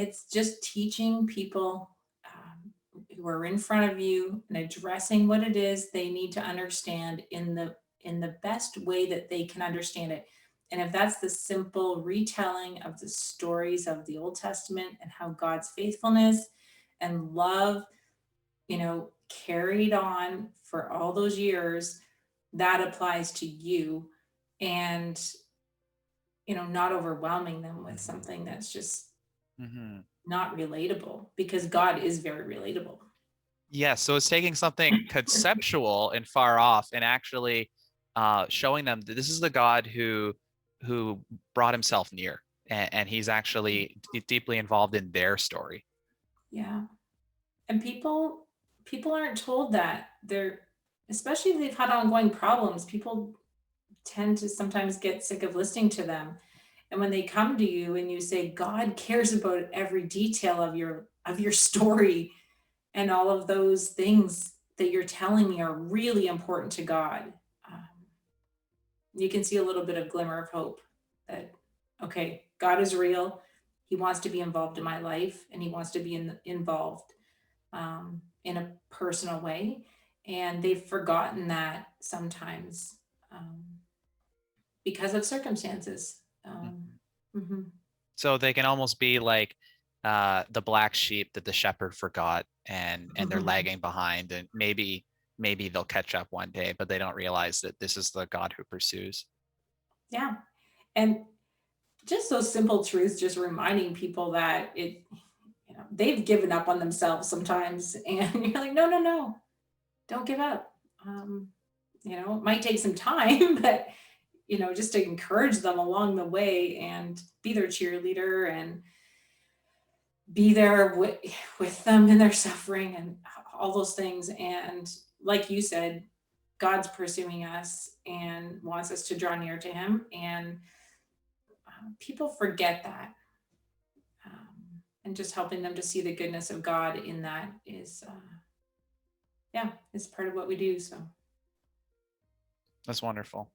it's just teaching people who are in front of you and addressing what it is they need to understand in the best way that they can understand it. And if that's the simple retelling of the stories of the Old Testament and how God's faithfulness and love, carried on for all those years, that applies to you. And, not overwhelming them with something that's just Hmm. not relatable, because God is very relatable. Yeah, so it's taking something conceptual and far off and actually showing them that this is the God who brought himself near, and he's actually deeply involved in their story. Yeah. And people aren't told that. They're Especially if they've had ongoing problems, people tend to sometimes get sick of listening to them. And when they come to you and you say God cares about every detail of your story, and all of those things that you're telling me are really important to God, um, you can see a little bit of glimmer of hope that, okay, God is real. He wants to be involved in my life, and he wants to be involved in a personal way. And they've forgotten that sometimes, um, because of circumstances. Mhm. Mhm. So they can almost be like the black sheep that the shepherd forgot, and they're lagging behind, and maybe they'll catch up one day, but they don't realize that this is the God who pursues. Yeah. And just those simple truths, just reminding people that they've given up on themselves sometimes. And you're like, no, no, no, don't give up. Um, it might take some time, but just to encourage them along the way and be their cheerleader and be there with them in their suffering and all those things. And like you said, God's pursuing us and wants us to draw near to him. And people forget that. And just helping them to see the goodness of God in that is part of what we do. So, That's wonderful.